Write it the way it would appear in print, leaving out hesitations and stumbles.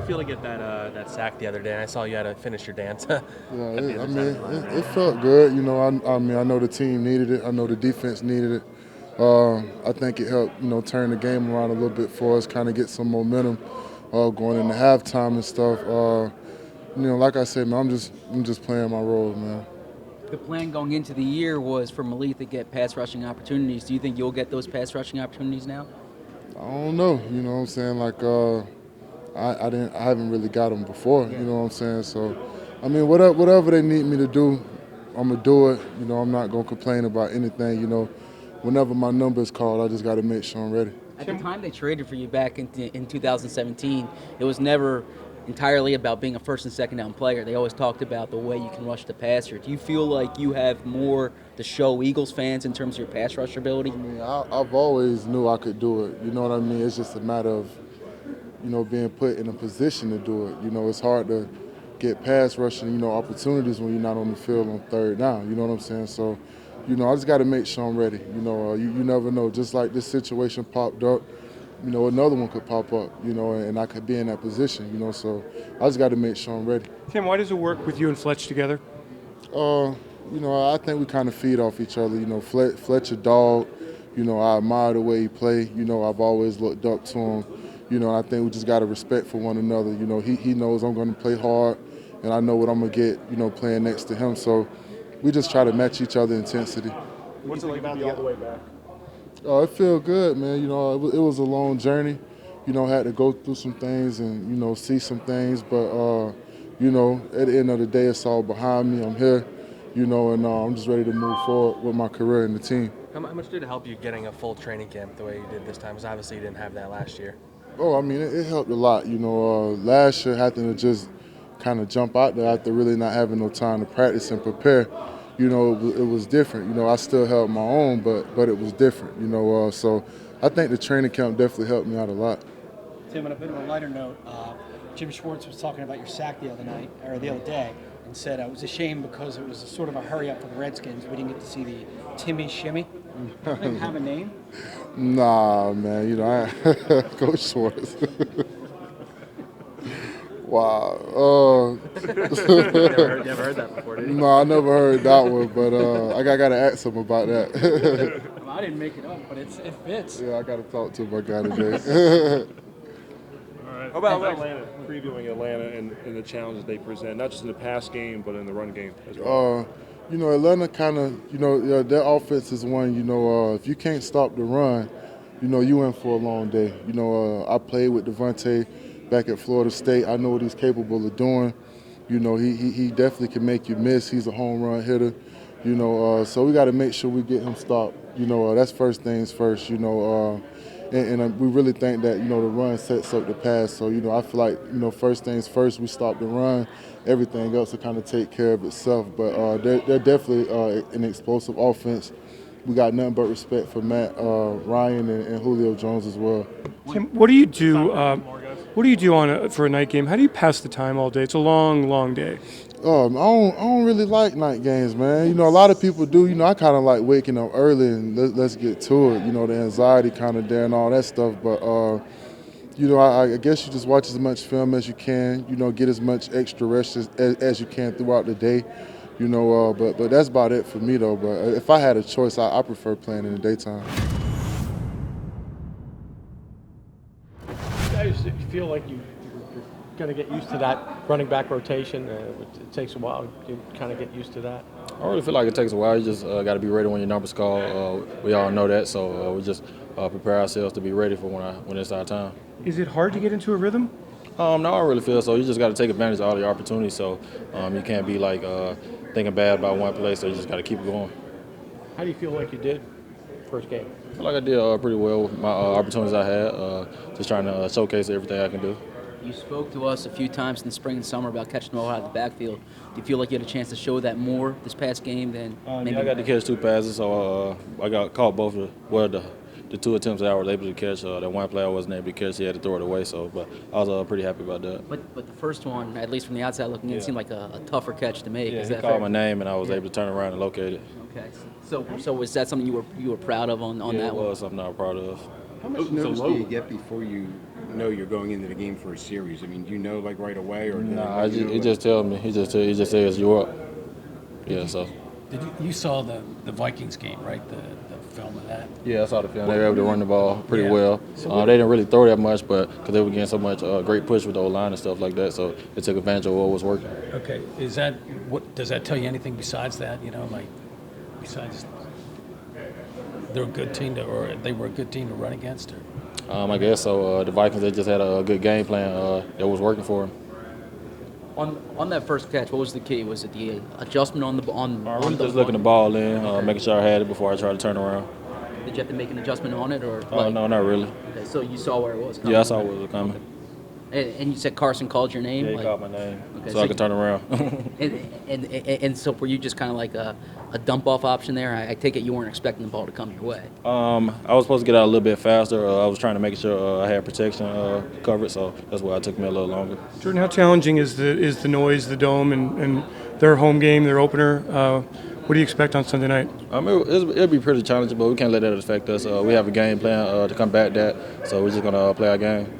it feel to get that sack the other day? And I saw you had to finish your dance. At the Yeah, end of the time. it felt good. I know the team needed it. I know the defense needed it. I think it helped, turn the game around a little bit for us, kind of get some momentum going into halftime and stuff. Like I said, man, I'm just playing my role, man. The plan going into the year was for Malik to get pass rushing opportunities. Do you think you'll get those pass rushing opportunities now? I don't know. You know what I'm saying? Like I haven't really got them before. You know what I'm saying? So, I mean, whatever they need me to do, I'm gonna do it. I'm not gonna complain about anything. Whenever my number is called, I just got to make sure I'm ready. At the time they traded for you back in 2017, it was never entirely about being a first and second down player. They always talked about the way you can rush the passer. Do you feel like you have more to show Eagles fans in terms of your pass rush ability? I mean, I've always knew I could do it. You know what I mean? It's just a matter of, being put in a position to do it. It's hard to get pass rushing, opportunities when you're not on the field on third down. You know what I'm saying? So, I just got to make sure I'm ready. You never know. Just like this situation popped up, another one could pop up, and I could be in that position, so I just got to make sure I'm ready. Tim, why does it work with you and Fletch together? I think we kind of feed off each other. Fletch a dog. I admire the way he play. I've always looked up to him. And I think we just got a respect for one another. He knows I'm going to play hard, and I know what I'm going to get, playing next to him. So we just try to match each other's intensity. What's it like to be all the way back? It feel good, man. It was a long journey. Had to go through some things and, see some things. But, at the end of the day, it's all behind me. I'm here, and I'm just ready to move forward with my career and the team. How much did it help you getting a full training camp the way you did this time? Because obviously you didn't have that last year. Oh, I mean, it helped a lot. Last year having to just kind of jump out there after really not having no time to practice and prepare, it was different. I still held my own, but it was different, So I think the training camp definitely helped me out a lot. Tim, on a bit of a lighter note, Jim Schwartz was talking about your sack the other day, and said it was a shame because it was a sort of a hurry up for the Redskins. We didn't get to see the Timmy Shimmy. Didn't have a name? Nah, man. Coach Schwartz. Wow. Never heard that before, did you? No, I never heard that one, but I got to ask him about that. Well, I didn't make it up, but it fits. Yeah, I got to talk to my guy today. All right. How about Atlanta? Previewing Atlanta and the challenges they present, not just in the pass game, but in the run game as well. Atlanta kind of, their offense is one, if you can't stop the run, you in for a long day. I played with Devontae back at Florida State. I know what he's capable of doing. He definitely can make you miss. He's a home run hitter. So we got to make sure we get him stopped. That's first things first. And we really think that the run sets up the pass. So I feel like first things first, we stop the run. Everything else will kind of take care of itself. But they're definitely an explosive offense. We got nothing but respect for Matt Ryan and Julio Jones as well. Tim, what do you do? What do you do for a night game? How do you pass the time all day? It's a long, long day. I don't really like night games, man. A lot of people do. I kind of like waking up early and let's get to it. The anxiety kind of there and all that stuff. But, I guess you just watch as much film as you can. Get as much extra rest as you can throughout the day. But that's about it for me, though. But if I had a choice, I prefer playing in the daytime. You guys feel like you're going to get used to that running back rotation? It takes a while. You kind of get used to that. I really feel like it takes a while. You just got to be ready when your number's called. We all know that, so we just prepare ourselves to be ready for when it's our time. Is it hard to get into a rhythm? No, I don't really feel so. You just got to take advantage of all the opportunities. So you can't be like thinking bad about one play. So you just got to keep it going. How do you feel like you did first game? I feel like I did pretty well with my opportunities I had. Just trying to showcase everything I can do. You spoke to us a few times in the spring and summer about catching the ball out of the backfield. Do you feel like you had a chance to show that more this past game than maybe? Yeah, I got to catch 2 passes, so I got caught both of the 2 attempts that I was able to catch. That one play I wasn't able to catch, he had to throw it away. So, but I was pretty happy about that. But the first one, at least from the outside looking in, seemed like a tougher catch to make. Yeah, Is he that called fair? my name, and I was able to turn around and locate it. Okay. So was that something you were proud of on that It one? was something I was proud of. How much notice do you get before you know you're going into the game for a series? I mean, do you know like right away or? Nah, he just tells me. He just says you're up. Yeah, so. You saw the Vikings game, right? The film of that. Yeah, I saw the film. They were able to run the ball pretty well. So They didn't really throw that much, but because they were getting so much great push with the O-line and stuff like that, so they took advantage of what was working. Okay, what does that tell you anything besides that? You know, like besides they're a good team or they were a good team to run against, or? I guess so. The Vikings, they just had a good game plan that was working for them. On that first catch, what was the key? Was it the adjustment on the Just looking the ball in, making sure I had it before I tried to turn around. Did you have to make an adjustment on it, or? No, not really. Okay, so you saw where it was coming. Yeah, I saw what was coming. And you said Carson called your name? Yeah, he called my name, Okay, so I could turn around. And so were you just kind of like a dump-off option there? I take it you weren't expecting the ball to come your way. I was supposed to get out a little bit faster. I was trying to make sure I had protection covered, so that's why it took me a little longer. Jordan, how challenging is the noise, the dome, and their home game, their opener? What do you expect on Sunday night? It'll be pretty challenging, but we can't let that affect us. We have a game plan to combat that, so we're just going to play our game.